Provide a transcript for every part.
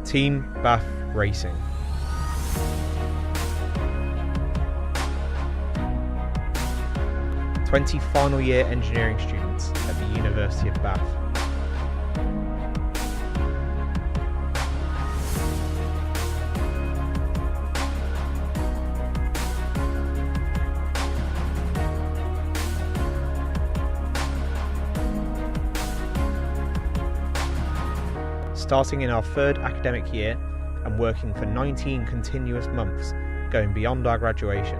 Team Bath Racing. Twenty final year engineering students at the University of Bath. Starting in our third academic year and working for 19 continuous months, going beyond our graduation.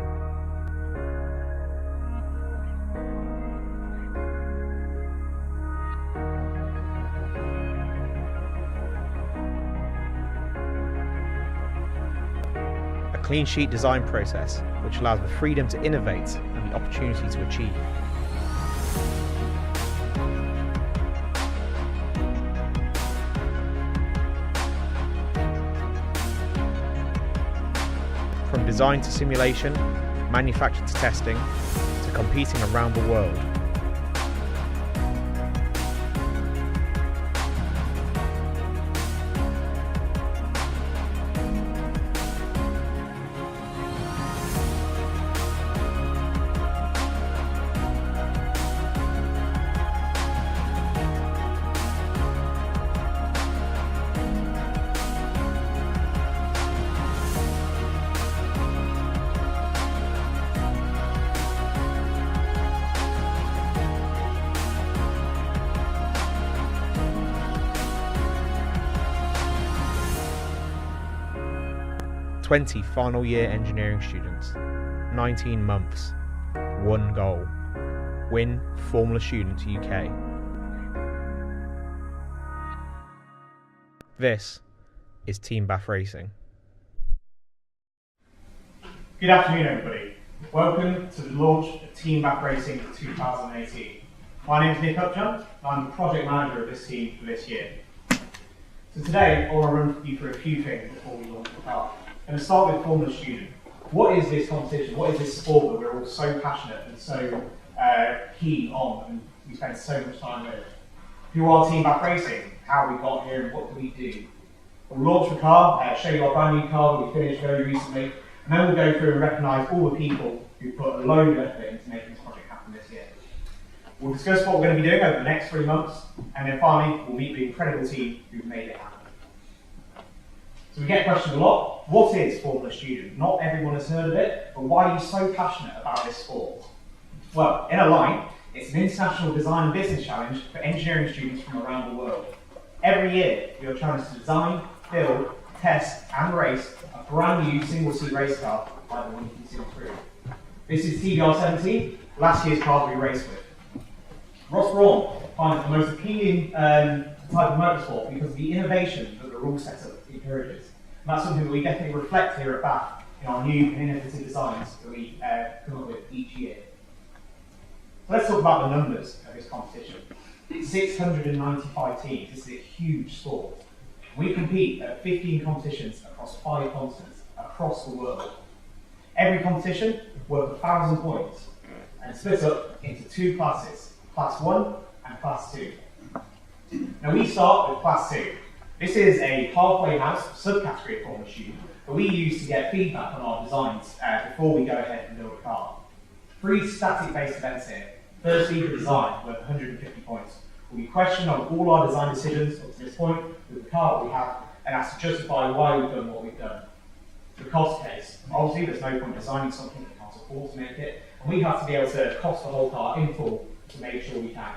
A clean sheet design process which allows the freedom to innovate and the opportunity to achieve. From design to simulation, manufacture to testing, to competing around the world. Twenty final year engineering students, 19 months, one goal: win Formula Students UK. This is Team Bath Racing. Good afternoon, everybody. Welcome to the launch of Team Bath Racing 2018. My name is Nick Upjohn, and I'm the project manager of this team for this year. So today, I want to run you through a few things before we launch the car. I'm going to start with Formula Student. What is this competition? What is this sport that we're all so passionate and so keen on, and we spend so much time with? Who are Team Bath Racing? How we got here and what do we do? We'll launch the car, show you our brand new car that we finished very recently, and then we'll go through and recognise all the people who put a load of effort into making this project happen this year. We'll discuss what we're going to be doing over the next 3 months, and then finally we'll meet the incredible team who've made it happen. So we get questioned a lot, what is Formula Student? Not everyone has heard of it, but why are you so passionate about this sport? Well, in a line, it's an international design and business challenge for engineering students from around the world. Every year, we are trying to design, build, test and race a brand new single-seat race car like the one you can see on screen. This is TBR17, last year's car we raced with. Ross Brawn finds it the most appealing type of motorsport because of the innovation that the rule setup encourages. And that's something that we definitely reflect here at Bath in our new and innovative designs that we come up with each year. So let's talk about the numbers of this competition. It's 695 teams. This is a huge sport. We compete at 15 competitions across 5 continents, across the world. Every competition worth 1,000 points and split up into 2 classes, Class 1 and Class 2. Now we start with Class 2. This is a halfway house subcategory of Formula Student that we use to get feedback on our designs before we go ahead and build a car. 3 static-based events here. Firstly, the design, worth 150 points. We'll be questioned on all our design decisions up to this point with the car that we have and asked to justify why we've done what we've done. The cost case. Obviously, there's no point designing something that can't afford to make it, and we have to be able to cost the whole car in full to make sure we can.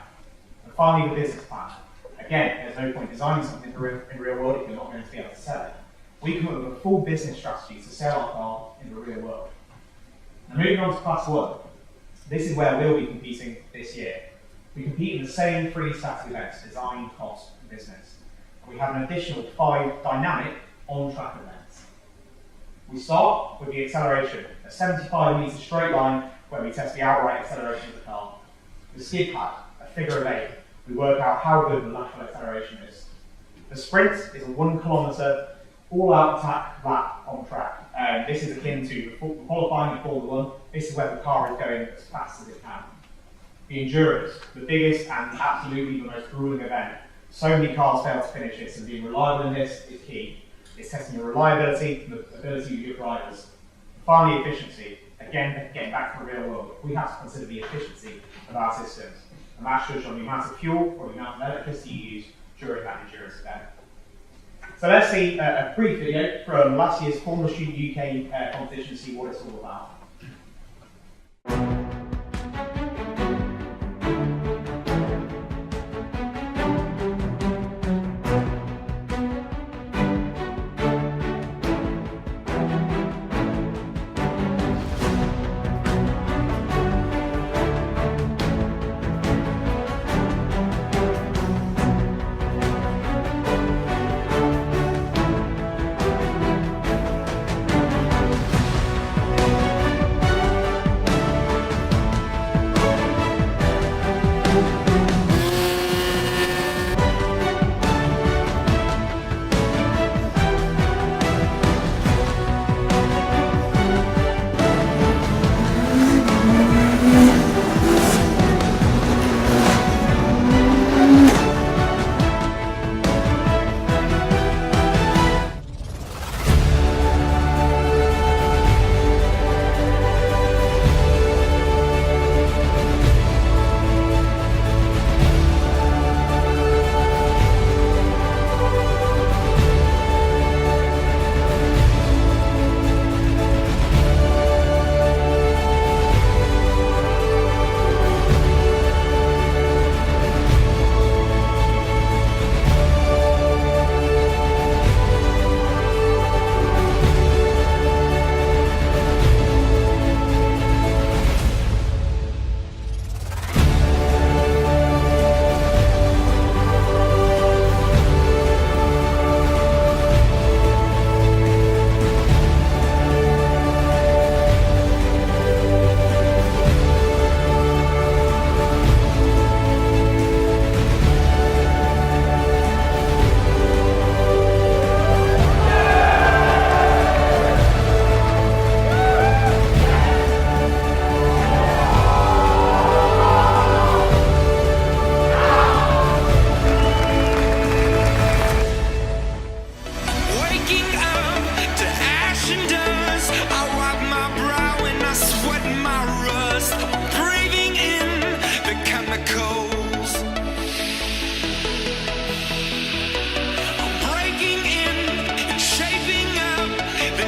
And finally, the business plan. Again, there's no point designing something in the real world if you're not going to be able to sell it. We come up with a full business strategy to sell our car in the real world. Now moving on to Class 1. This is where we'll be competing this year. We compete in the same 3 static events: design, cost, and business. We have an additional 5 dynamic on-track events. We start with the acceleration, a 75-metre straight line where we test the outright acceleration of the car. The skid pad, a figure of 8. We work out how good the lateral acceleration is. The sprint is a 1 kilometre all-out attack lap on track. This is akin to qualifying in Formula 1. This is where the car is going as fast as it can. The endurance, the biggest and absolutely the most grueling event. So many cars fail to finish this, and being reliable in this is key. It's testing your reliability and the ability of your drivers. Finally, efficiency. Again, getting back to the real world. We have to consider the efficiency of our systems, and that's judged on the amount of fuel or the amount of electricity you use during that endurance event. So let's see a brief video from last year's Formula Student UK competition to see what it's all about.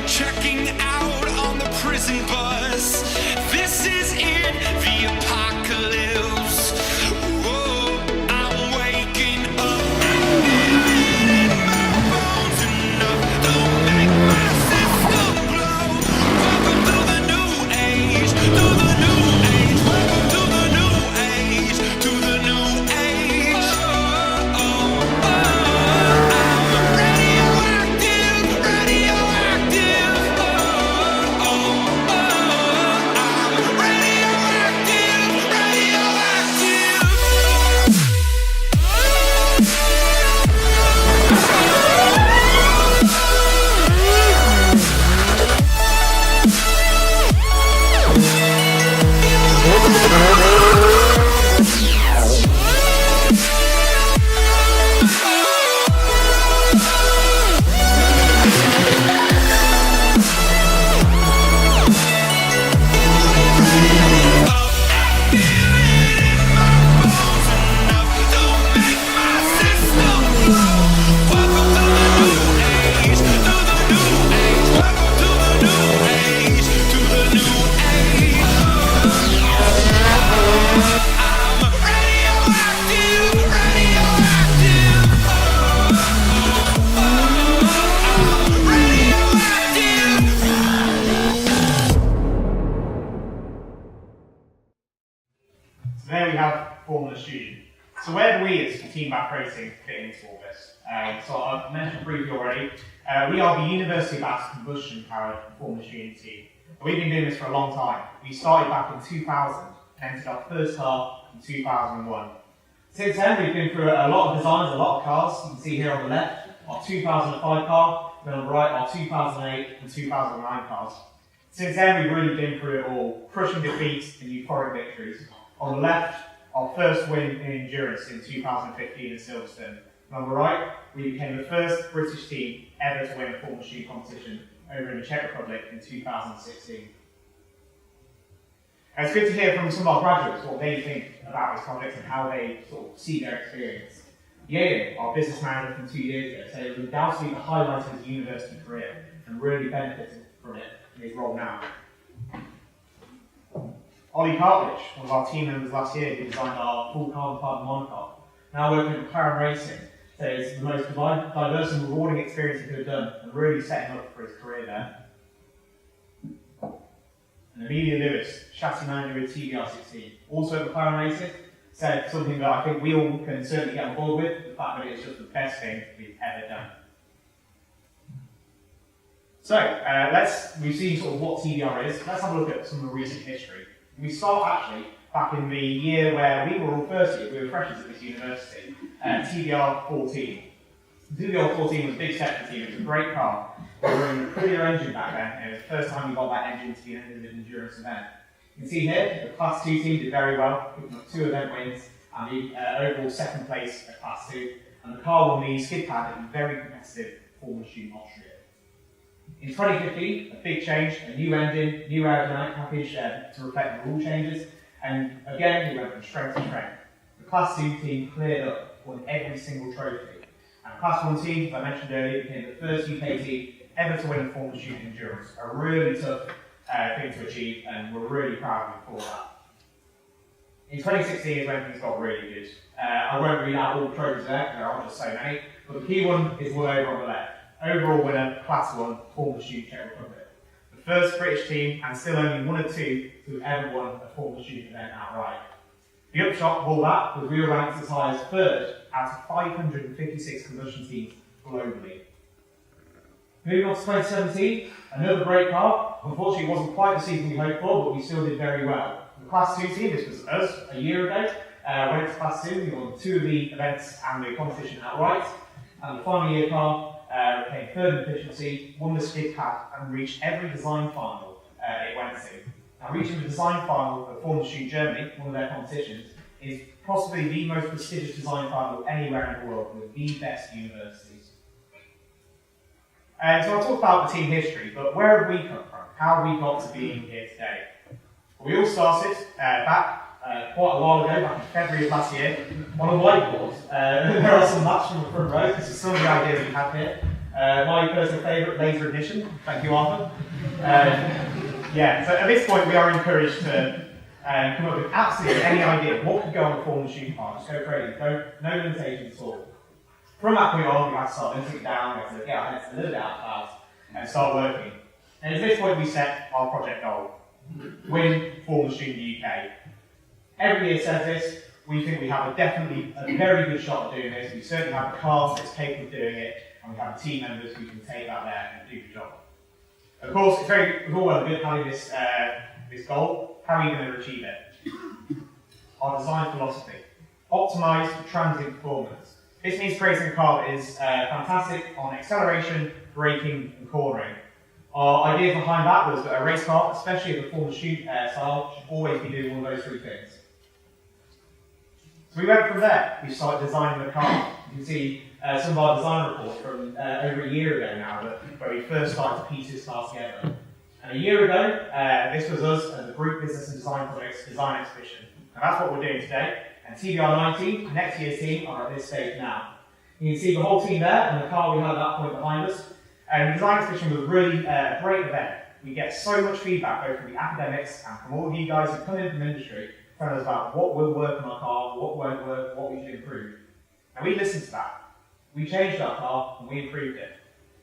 Checking out on the prison bus. This is it, the apocalypse. Whoa, I'm waking up. In my bones enough to make my system blow. Welcome to the new age, to the new age. Welcome to the new age, to the new age. I'm radioactive, radioactive. So there we have Formula Student. So where do we as Team Back Racing fit into all this? So I've mentioned briefly already, we are the University of Bath's combustion powered Formula Student team. We've been doing this for a long time. We started back in 2000 and entered our first car in 2001. Since then we've been through a lot of designs, a lot of cars. You can see here on the left our 2005 car, then on the right our 2008 and 2009 cars. Since then we've really been through it all, crushing defeats and euphoric victories. On the left, our first win in endurance in 2015 in Silverstone, On the right, we became the first British team ever to win a Formula Shoot competition over in the Czech Republic in 2016. And it's good to hear from some of our graduates what they think about this project and how they sort of see their experience. Ian, our business manager from 2 years ago, said it was undoubtedly the highlight of his university career and really benefited from it in his role now. Ollie Cartledge, one of our team members last year, who designed our full carbon fibre monocoque, now working at McLaren Racing, said it's the most diverse and rewarding experience he could have done and really set him up for his career there. And Amelia Lewis, chassis manager with TBR16, also at McLaren Racing, said something that I think we all can certainly get on board with, the fact that it's just the best thing we've ever done. So, we've seen sort of what TBR is. Let's have a look at some of the recent history. We start actually back in the year where we were all first year, we were freshers at this university, TBR 14. TBR 14 was a big section team, it was a great car. We were in a prettier engine back then, and it was the first time we got that engine to be an endurance event. You can see here, the Class 2 team did very well, picking up 2 event wins, and the overall second place at Class 2, and the car won the skid pad in very competitive Formula Shoot in Austria. In 2015, a big change, a new engine, new aerodynamic package to reflect the rule changes, and again, we went from strength to strength. The Class 2 team cleared up, won every single trophy. And Class 1 team, as I mentioned earlier, became the first UK team ever to win a Formula Shoot endurance. A really tough thing to achieve, and we're really proud of them for that. In 2016 is when things got really good. I won't read out all the trophies there, because there are just so many, but the key one is one over on the left. Overall winner, Class 1, Formula Shoot Czech Republic. The first British team, and still only one of 2 who have ever won a Formula Shoot event outright. The upshot of all that was we were ranked as high as 3rd out of 556 combustion teams globally. Moving on to 2017, another great car. Unfortunately, it wasn't quite the season we hoped for, but we still did very well. The Class 2 team, this was us a year ago, went to Class 2, we won 2 of the events and the competition outright. And the final year car came 3rd in efficiency, won the skid pad, and reached every design final it went to. Now, reaching the design final of Formula Shoot Germany, one of their competitions, is possibly the most prestigious design final anywhere in the world, with the best universities. So I talked about the team history, but where have we come from? How have we got to being here today? Well, we all started back quite a while ago, back in February of last year, on a whiteboard. There are some maps from the front row. This is some of the ideas we have here. My personal favourite, laser ignition. Thank you, Arthur. So at this point we are encouraged to come up with absolutely any idea what could go on the Formula Shoot car. Just go crazy. No limitations at all. From that point on, we had to start limiting it down, we had to get our heads a little bit out of clouds and start working. And at this point we set our project goal: win Formula Shoot in the UK. Every year says this. We think we have definitely a very good shot at doing this. We certainly have the cars that's capable of doing it, and we have the team members who can take that there and do the job. Of course, it's all well and good having this goal. How are you going to achieve it? Our design philosophy: optimise for transient performance. This means creating a car that is fantastic on acceleration, braking, and cornering. Our idea behind that was that a race car, especially the Formula Shoot style, should always be doing one of those 3 things. So we went from there. We started designing the car. You can see some of our design reports from over a year ago now, where we first started to piece this car together. And a year ago, this was us and the Group Business and Design Projects Design Exhibition. And that's what we're doing today. And TBR19, next year's team, are at this stage now. You can see the whole team there and the car we had at that point behind us. And the design exhibition was really a great event. We get so much feedback both from the academics and from all of you guys who come in from industry, telling us about what will work on our car, what won't work, what we should improve. And we listened to that. We changed our car and we improved it.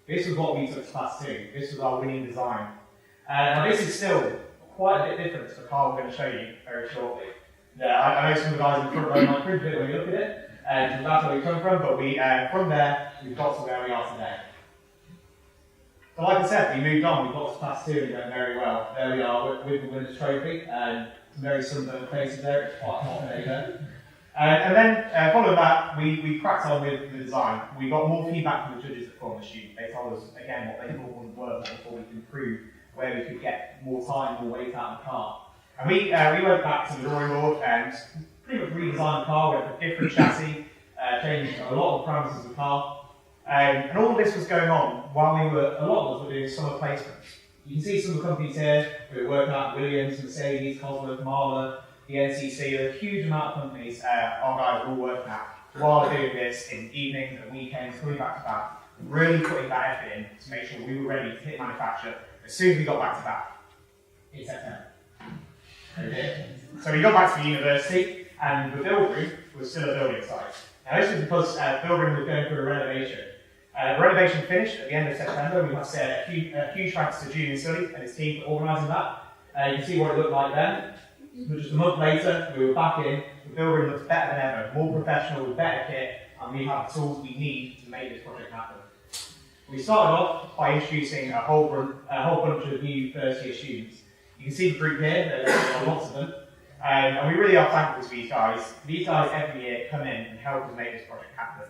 This was what we took to Class 2. This was our winning design. Now this is still quite a bit different to the car we're going to show you very shortly. I know some of the guys in the front row might print it when you look at it, and that's where we come from, but from there, we've got to where we are today. So like I said, we moved on, we got to Class 2 and it went very well. There we are with the winner's trophy, and some very sunburned faces there, it's quite a hot day there. And then, following that, we cracked on with the design. We got more feedback from the judges at Formula Shoot. They told us, again, what they thought would work before we could improve, where we could get more time, more weight out of the car. And we went back to the drawing board and pretty much redesigned the car. We had a different chassis, changed a lot of the parameters of the car. And all of this was going on while a lot of us were doing summer placements. You can see some of the companies here who are working out Williams, Mercedes, Cosworth, Marla, the NCC, a huge amount of companies our guys are all working at while doing this in evenings and weekends, coming back to back, really putting that effort in to make sure we were ready to hit manufacture as soon as we got back to back in September. Okay. So we got back to the university and the build room was still a building site. Now this was because the build room was going through a renovation. The renovation finished at the end of September. We must say a huge thanks to Julian Sully and his team for organising that. You can see what it looked like then. But just a month later, we were back in. The build room looks better than ever, more professional, with better kit, and we have the tools we need to make this project happen. We started off by introducing a whole bunch of new first-year students. You can see the group here, there are lots of them, and we really are thankful to these guys. These guys every year come in and help us make this project happen.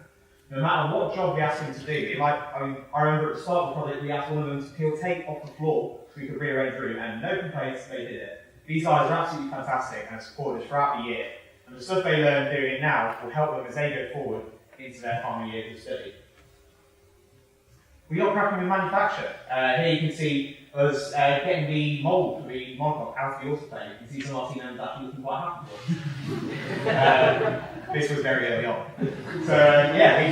No matter what job we ask them to do, I remember at the start of the project we asked one of them to peel tape off the floor so we could rearrange the room, and no complaints, they did it. These guys are absolutely fantastic and have supported us throughout the year, and the stuff they learn doing it now will help them as they go forward into their final years of study. We got cracking with manufacture. Here you can see us getting the mould for the monocoque out of the autoclave. You can see some of our team members actually looking quite happy for it. This was very early on. So yeah,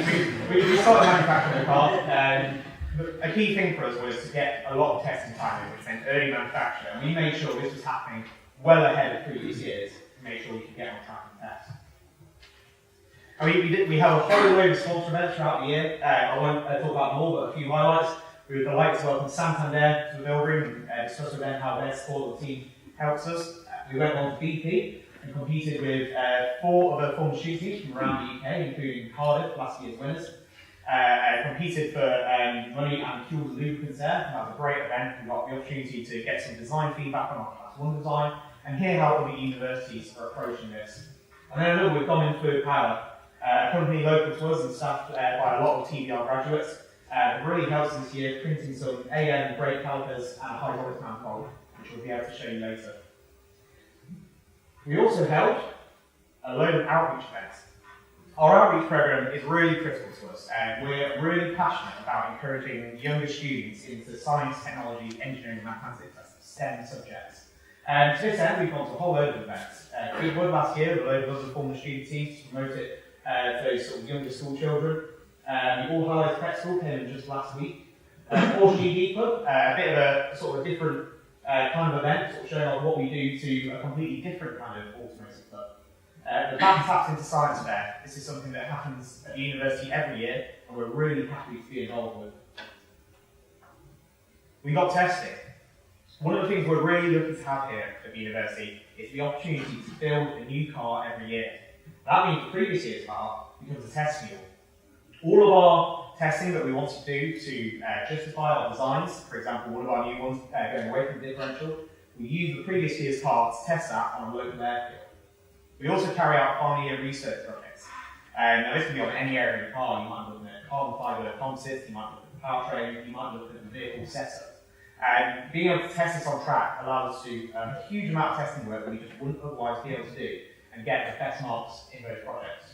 we started manufacturing the car. A key thing for us was to get a lot of testing time in, which meant early manufacture. And we made sure this was happening well ahead of previous years to make sure we could get on track and test. And we held a whole load of sponsor events throughout the year. I won't talk about them all, but a few highlights. We were delighted to welcome Santander to the build room and discuss with them how their support of the team helps us. We went on to BP and competed with 4 other former shoot teams from around the UK, including Cardiff, last year's winners. Competed for money and fuel and lubricants there. That was a great event. We got the opportunity to get some design feedback on our Class 1 design and hear how other universities are approaching this. And then a little bit gone in fluid power. A company local to us and staffed by a lot of TBR graduates. Really helps this year printing some AM brake calipers and a hydraulic manifold, which we'll be able to show you later. We also held a load of outreach events. Our outreach program is really critical to us, and we're really passionate about encouraging younger students into science, technology, engineering, mathematics, STEM subjects. To this end, we've gone to a whole load of events. Goodwood last year with a load of other former student teams to promote it to those sort of younger school children. The All Hallows Prep School came in just last week. Porsche GD Club, a bit of a sort of different kind of event, sort of showing off what we do to a completely different kind of automotive club. The Bath Taps into Science Fair. This is something that happens at the university every year, and we're really happy to be involved with. We got testing. One of the things we're really looking to have here at the university is the opportunity to build a new car every year. That means the previous year's car becomes a test mule. All of our testing that we want to do to justify our designs, for example, one of our new ones going away from the differential, we use the previous year's car to test that on a local airfield. We also carry out final year research projects. Now this can be on any area of the car. You might look at carbon fibre composites, you might look at the powertrain, you might look at the vehicle setup. And being able to test this on track allows us to do a huge amount of testing work that we just wouldn't otherwise be able to do and get the best marks in those projects.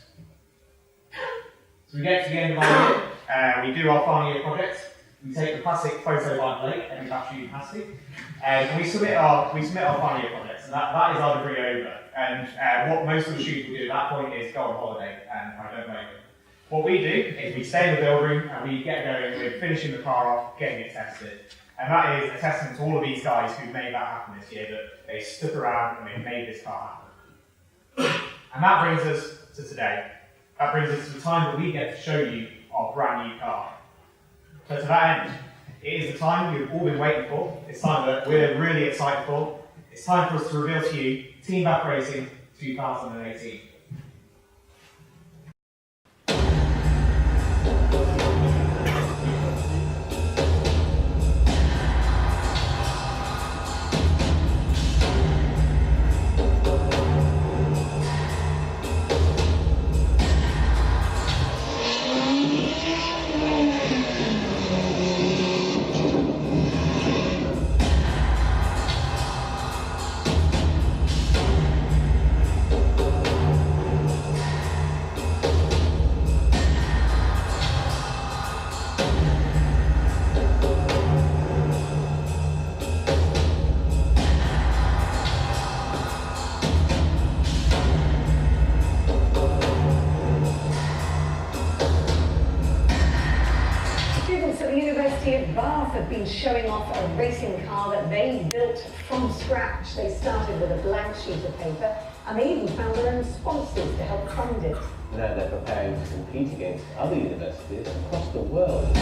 So we get to the end of our year, we do our final year projects. We take the classic photo by Blake, every batch university, and we submit our final year projects, and that is our degree over. And what most of the students will do at that point is go on holiday, and I don't blame them. What we do is we stay in the build room and we get going with finishing the car off, getting it tested. And that is a testament to all of these guys who made that happen this year, that they stuck around and they made this car happen. And that brings us to today. That brings us to the time that we get to show you our brand new car. So to that end, it is the time you've all been waiting for. It's time that we're really excited for. It's time for us to reveal to you Team Back Racing 2018. team showing off a racing car that they built from scratch. They started with a blank sheet of paper and they even found their own sponsors to help fund it. Now they're preparing to compete against other universities across the world.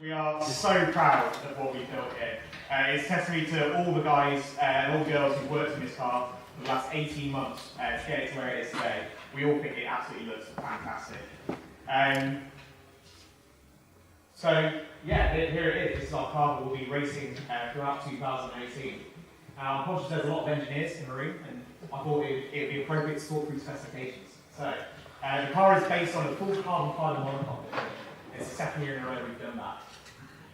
We are so proud of what we've built here. It's testimony to all the guys and all the girls who've worked in this car for the last 18 months to get it to where it is today. We all think it absolutely looks fantastic. So yeah, here it is. This is our car that we'll be racing throughout 2018. I'm conscious there's a lot of engineers in the room, and I thought it would be appropriate to talk through specifications. So the car is based on a full carbon fibre monocoque. It's the second year in a row we've done that.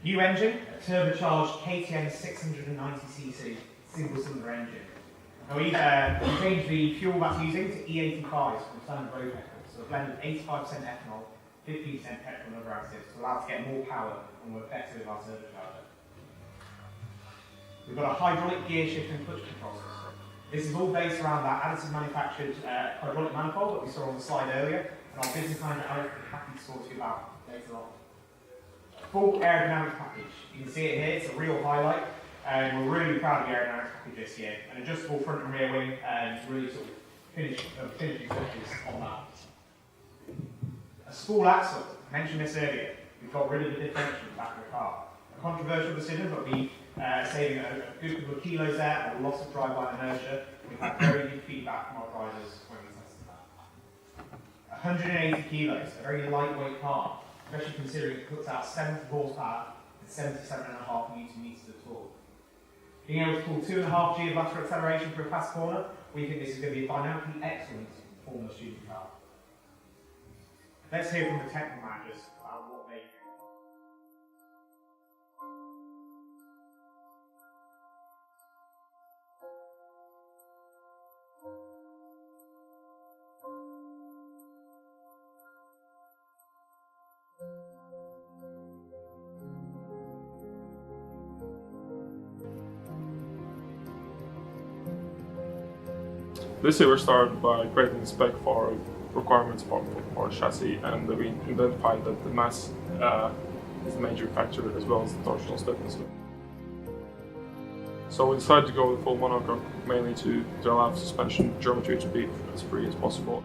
New engine, a turbocharged KTM 690cc single-cylinder engine. Now we changed the fuel that's using to E85 from standard road petrol, so a blend of 85% ethanol, 15% petrol and other additives to allow us to get more power and work better with our turbocharger. We've got a hydraulic gear shift and clutch control system. This is all based around that additive manufactured hydraulic manifold that we saw on the slide earlier, and our business manager Alex will be happy to talk to you about later on. Full aerodynamics package. You can see it here, it's a real highlight. We're really proud of the aerodynamics package this year. An adjustable front and rear wing, really sort of finishing touches on that. A spool axle, I mentioned this earlier. We've got rid of the differential in the back of the car. A controversial decision, but we saving a good couple of kilos there and a loss of driveline inertia. We've had very good feedback from our riders when we tested that. 180 kilos, a very lightweight car, especially considering it puts out 70 horsepower and 77.5 Newton meters of torque. Being able to pull 2.5 G of lateral acceleration for a fast corner, we think this is going to be a dynamically excellent Formula Student car. Let's hear from the technical managers about what they do. This year we started by creating the spec for requirements for the chassis, and we identified that the mass is the major factor as well as the torsional stiffness. So we decided to go with full monocoque mainly to allow suspension geometry to be as free as possible.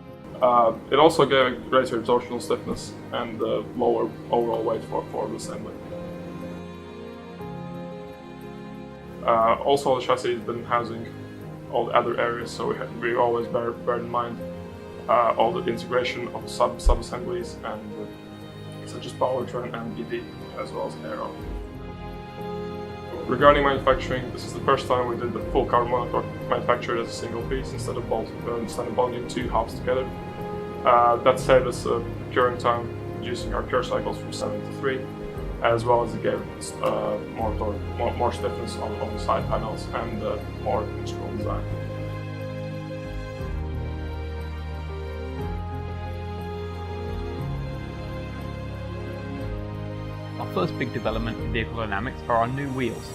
It also gave greater torsional stiffness and lower overall weight for the assembly. Also, the chassis has been housing all the other areas, so we always bear in mind all the integration of sub-assemblies and such as powertrain and BD as well as aero. Regarding manufacturing, this is the first time we did the full carbon monocoque manufactured as a single piece instead of bonding two halves together. That saved us curing time, reducing our cure cycles from 7 to 3, as well as it gave more stiffness on the side panels and more integral design. Our first big development in vehicle dynamics are our new wheels.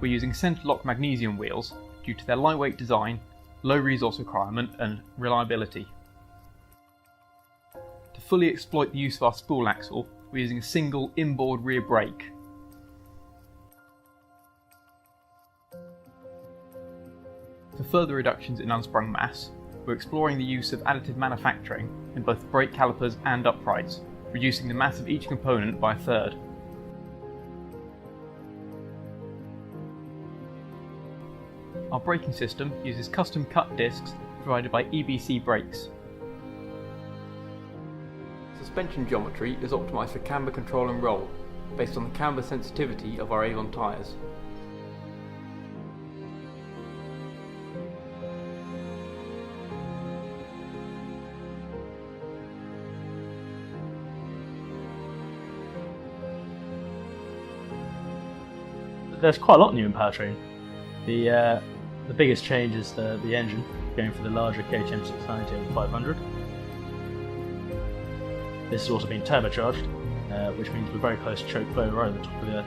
We're using centre-lock magnesium wheels due to their lightweight design, low resource requirement and reliability. To fully exploit the use of our spool axle, we're using a single inboard rear brake. For further reductions in unsprung mass, we're exploring the use of additive manufacturing in both brake calipers and uprights, reducing the mass of each component by a third. Our braking system uses custom cut discs provided by EBC brakes. Suspension geometry is optimised for camber control and roll, based on the camber sensitivity of our Avon tyres. There's quite a lot new in powertrain. The biggest change is the engine, going for the larger KTM 690 and 500. This has also been turbocharged, which means we're very close to choke flow right at the top of the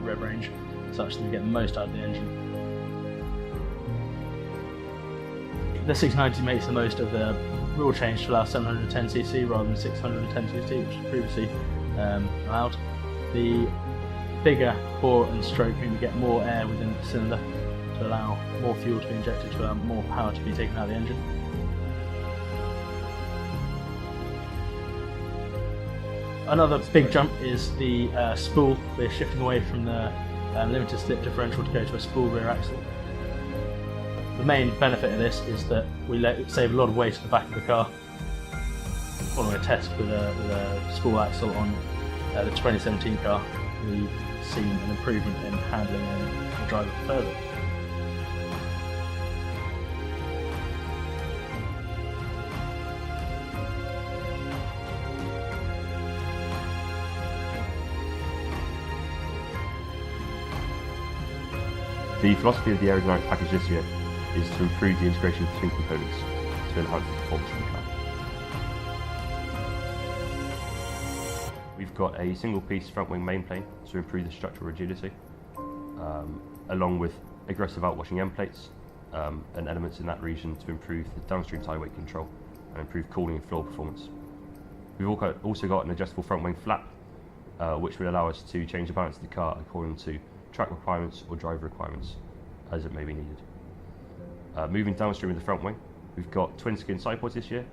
rev range, such that we get the most out of the engine. The 690 makes the most of the rule change to allow 710cc rather than 610cc, which was previously allowed. The bigger bore and stroke mean we get more air within the cylinder to allow more fuel to be injected to allow more power to be taken out of the engine. Another big jump is the spool. We're shifting away from the limited slip differential to go to a spool rear axle. The main benefit of this is that we save a lot of weight at the back of the car. Following a test with a spool axle on the 2017 car, we've seen an improvement in handling and the driver further. The philosophy of the Aerodynamics package this year is to improve the integration between components to enhance the performance of the car. We've got a single piece front wing main plane to improve the structural rigidity, along with aggressive outwashing end plates and elements in that region to improve the downstream tyre weight control and improve cooling and floor performance. We've also got an adjustable front wing flap, which will allow us to change the balance of the car according to track requirements or driver requirements as it may be needed. Moving downstream of the front wing, we've got twin skin side pods this year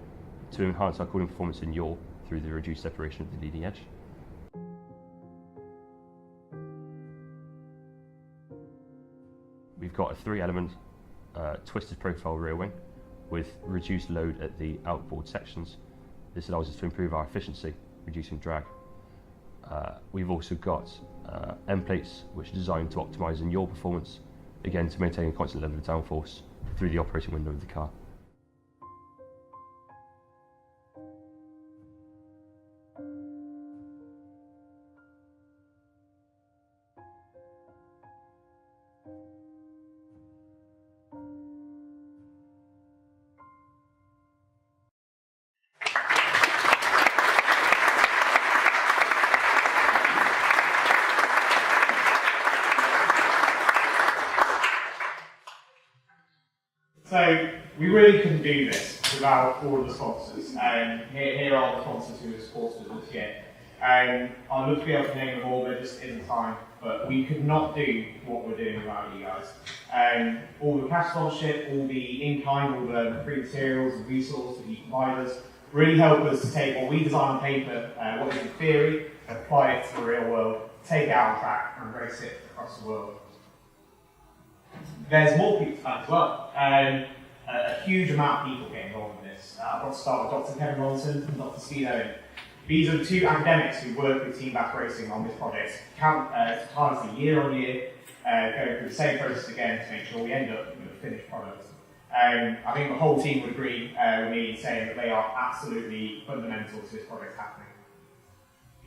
to enhance our cooling performance in yaw through the reduced separation of the leading edge. We've got a 3-element twisted profile rear wing with reduced load at the outboard sections. This allows us to improve our efficiency, reducing drag. We've also got end plates which are designed to optimise in yaw performance, again to maintain a constant level of downforce through the operating window of the car. So we really couldn't do this without all of the sponsors. Here are the sponsors who have supported us this year. I'd love to be able to name them all, there just isn't time, but we could not do what we're doing without you guys. All the cash sponsorship, all the in-kind, all the free materials and resources that you provide us really help us to take what we design on paper, what is in theory, apply it to the real world, take it out on track and race it across the world. There's more people to that as well. A huge amount of people get involved in this. I want to start with Dr. Kevin Ronson and Dr. Steve Owen. These are the two academics who work with Team Bath Racing on this project, tirelessly year on year, going through the same process again to make sure we end up with a finished product. I think the whole team would agree with me in saying that they are absolutely fundamental to this project happening.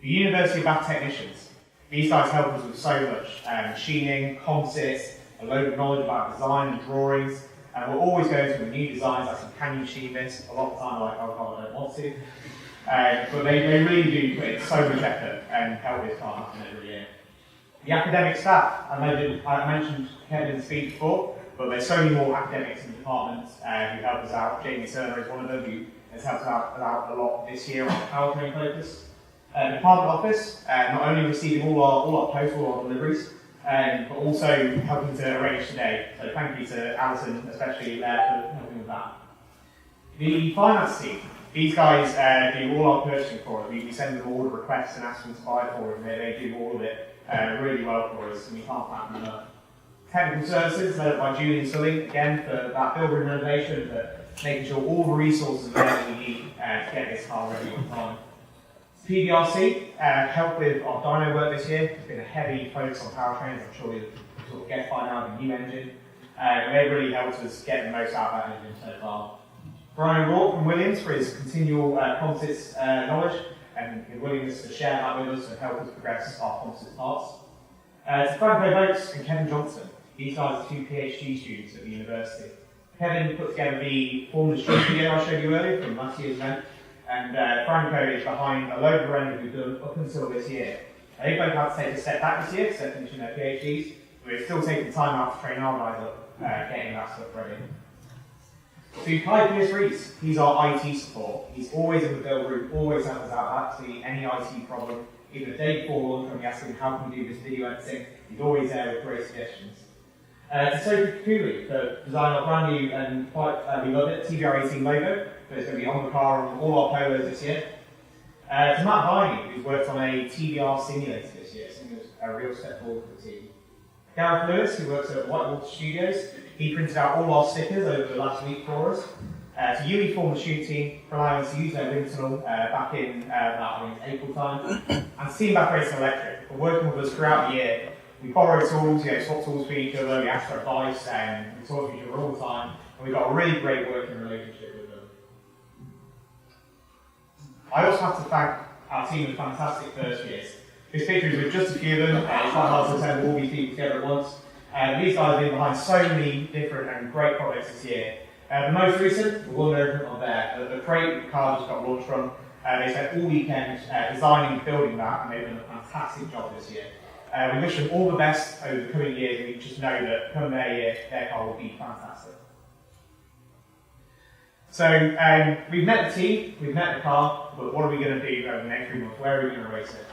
The University of Bath technicians, these guys help us with so much, machining, composites, a load of knowledge about design and drawings, and we're always going through new designs like, can you machine this? A lot of the time like, oh, I don't want to. But they really do put in so much effort and help this car happen every year. The academic staff, I mentioned Kevin's speech before, but there's so many more academics in the department who help us out. Jamie Turner is one of them who has helped us out a lot this year on the powertrain focus. The department office, not only receiving all our posts, all our deliveries, but also helping to arrange today. So thank you to Alison, especially for helping with that. The finance team, these guys do all our purchasing for us. We send them order requests and ask them to buy for us, and they do all of it really well for us, and we can't thank them enough. Technical services, led by Julian Sully, again, for that building renovation, for making sure all the resources are there that we need to get this car ready on time. PBRC helped with our dyno work this year. There's been a heavy focus on powertrains. I'm sure you'll sort of get by now the new engine. They really helped us get the most out of that engine so far. Brian Rourke from Williams for his continual composites knowledge and willingness to share that with us and help us progress our composite parts. To Franco Boats and Kevin Johnson, these guys are two PhD students at the university. Kevin put together the Formula Street video I showed you earlier from last year's event, and Franco is behind a load of rendering we've done up until this year. They both had to take a step back this year because they're finishing their PhDs, but we're still taking time out to train our guys up, getting that stuff ready. So Kai Pierce-Rees, he's our IT support. He's always in the build room, always helps us out absolutely any IT problem. Even the day before launch when we ask him how can we do this video editing, he's always there with great suggestions. To Sophie Cooley for designing our brand new and quite, we love it, TBR18 logo, but it's going to be on the car on all our polos this year. To Matt Viney, who's worked on a TBR simulator this year, so it's a real step forward for the team. Gareth Lewis, who works at Whitewater Studios, he printed out all our stickers over the last week for us. To Uniform Machine Team for allowing us to use their wind tunnel back in April time. And Team Bath Racing Electric for working with us throughout the year. We borrow tools, swap tools for each other, we ask for advice, and we talk to each other all the time, and we've got a really great working relationship with them. I also have to thank our team of fantastic first years. This picture is with just a few of them. It's quite hard to assemble all these people together at once. These guys have been behind so many different and great projects this year. The most recent, the one they're on there, the crate the car just got launched from. They spent all weekend designing and building that, and they've done a fantastic job this year. We wish them all the best over the coming years, and we just know that come their year, their car will be fantastic. So we've met the team, we've met the car, but what are we going to do over the next 3 months? Where are we going to race it?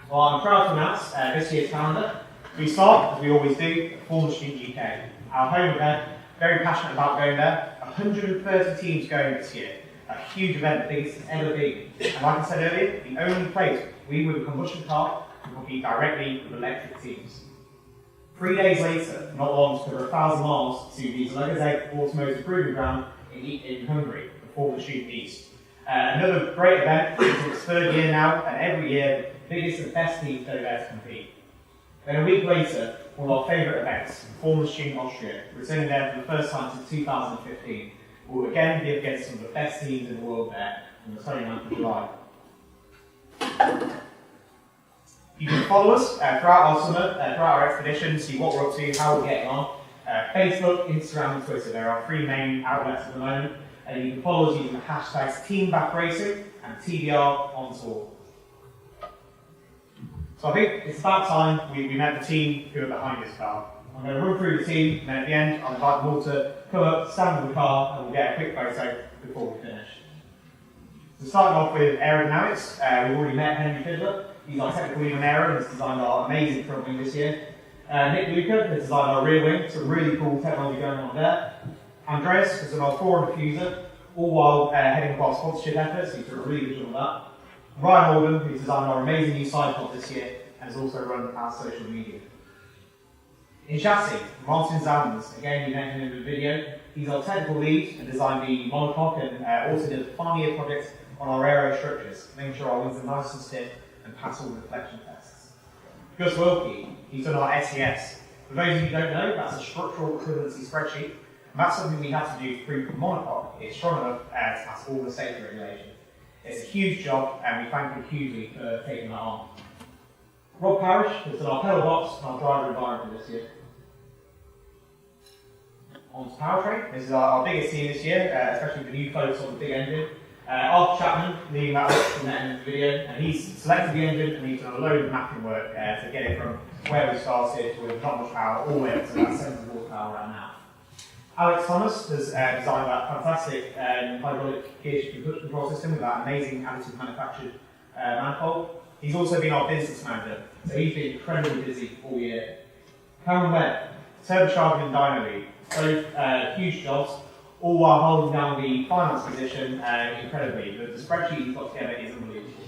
Well, I'm proud to announce this year's calendar. We start, as we always do, at Formula Street UK, our home event. Very passionate about going there. 130 teams going this year. A huge event, the biggest it's ever been. And like I said earlier, the only place we with a combustion car can compete directly with electric teams. 3 days later, not long to cover 1,000 miles to the Zalagazeg Automotive Proving Ground in Hungary, the Formula Street East. Another great event. It's its third year now, and every year the biggest and best teams go there to compete. Then a week later, one of our favourite events, Formula Street Austria, returning there for the first time since 2015. We'll again be against some of the best teams in the world there on the 29th of July. You can follow us throughout our summer, throughout our expedition, see what we're up to, how we're getting on. Facebook, Instagram and Twitter, there are 3 main outlets at the moment. And you can follow us using the hashtags TeamBathRacing and TBROnTour. So I think it's about time we met the team who are behind this car. I'm going to run through the team, and then at the end I'll invite them all to come up, stand with the car, and we'll get a quick photo before we finish. So starting off with Aerodynamics, we've already met Henry Fiddler. He's our technical lead on aero and has designed our amazing front wing this year. Nick Luca has designed our rear wing, some really cool technology going on there. Andreas has done our forward diffuser, all while heading up our sponsorship efforts, he's done a really good job of that. Ryan Alden, who's designed our amazing new side pod this year, and has also run our social media. In chassis, Martin Zalmans, again you met him in the video, He's our technical lead and designed the monocoque and also did a final year project on our aero structures, making sure our wings are nice and stiff and pass all the deflection tests. Gus Wilkie, he's done our SES. For those of you who don't know, that's a structural equivalency spreadsheet, and that's something we have to do through the monocoque. It's strong enough to pass all the safety regulations. It's a huge job, and we thank him hugely for taking that on. Rob Parrish has done our pedal box and our driver environment this year. On to powertrain. This is our biggest team this year, especially with the new focus on the big engine. Arthur Chapman leading that up from the end of the video, and he's selected the engine and he's done a load of mapping work to get it from where we started with not much power all the way up to about 70 horsepower right now. Alex Thomas has designed that fantastic hydraulic gear shift control system with that amazing additive manufactured manifold. He's also been our business manager, so he's been incredibly busy all year. Cameron Webb, turbocharging and dyno lead, both huge jobs, all while holding down the finance position incredibly. The spreadsheet he's got together is unbelievable.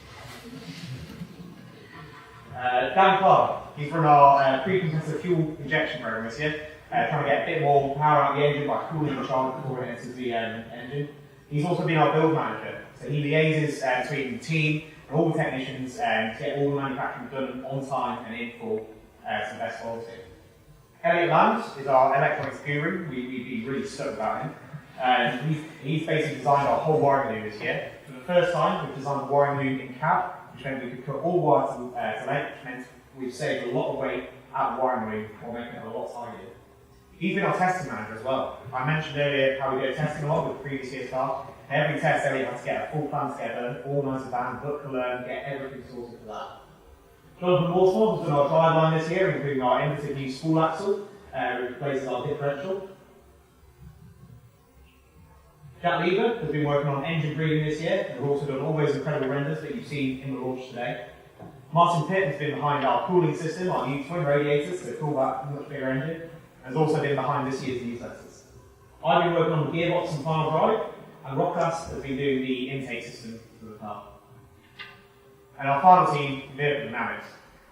Dan Clark, he's run our pre-compressor fuel injection program this year, trying to get a bit more power out of the engine by cooling the charge before it enters the engine. He's also been our build manager, so he liaises between the team and all the technicians to get all the manufacturing done on time and in full to the best quality. Elliot Land is our electronics guru. We'd be really stoked about him. He's basically designed our whole wiring loom this year. For the first time, we've designed the wiring loom in cab, which meant we could cut all wires to length, which meant we've saved a lot of weight out of the wiring loom while making it a lot tidier. He's been our testing manager as well. I mentioned earlier how we go testing a lot with previous year staff. Every test, Elliot has to get a full plan together, organise a van, book to learn, get everything sorted for that. Jonathan Morsmore has done our driveline this year, including our innovative new spool axle, which replaces our differential. Jack Lever has been working on engine breathing this year, and we've also done all those incredible renders that you've seen in the launch today. Martin Pitt has been behind our cooling system, our new twin radiators to cool that much bigger engine, and has also been behind this year's newsletters. I've been working on the gearbox and final drive, and Rockclass has been doing the intake system for the car. And our final team, Aerodynamics.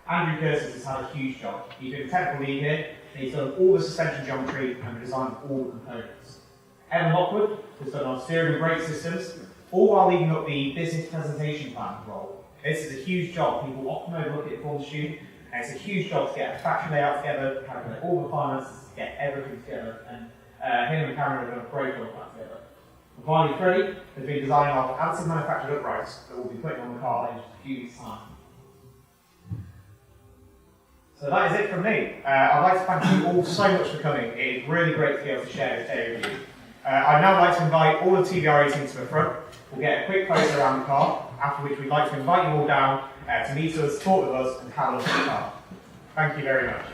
Andrew Curtis has had a huge job. He's been the technical lead here, and he's done all the suspension geometry and designed all the components. Evan Lockwood has done our steering and brake systems, all while leading up the business presentation plan role. This is a huge job. People often overlook it for the student, and it's a huge job to get a factory layout together, calculate all the finances, to get everything together, and him and Cameron have done a great job of that together. And finally, Freddie has been designing our additive manufactured uprights that we'll be putting on the car in just a few weeks' time. So that is it from me. I'd like to thank you all so much for coming. It is really great to be able to share this day with you. I'd now like to invite all of TVR team to the front. We'll get a quick photo around the car, after which we'd like to invite you all down to meet us, talk with us, and have a look at the car. Thank you very much.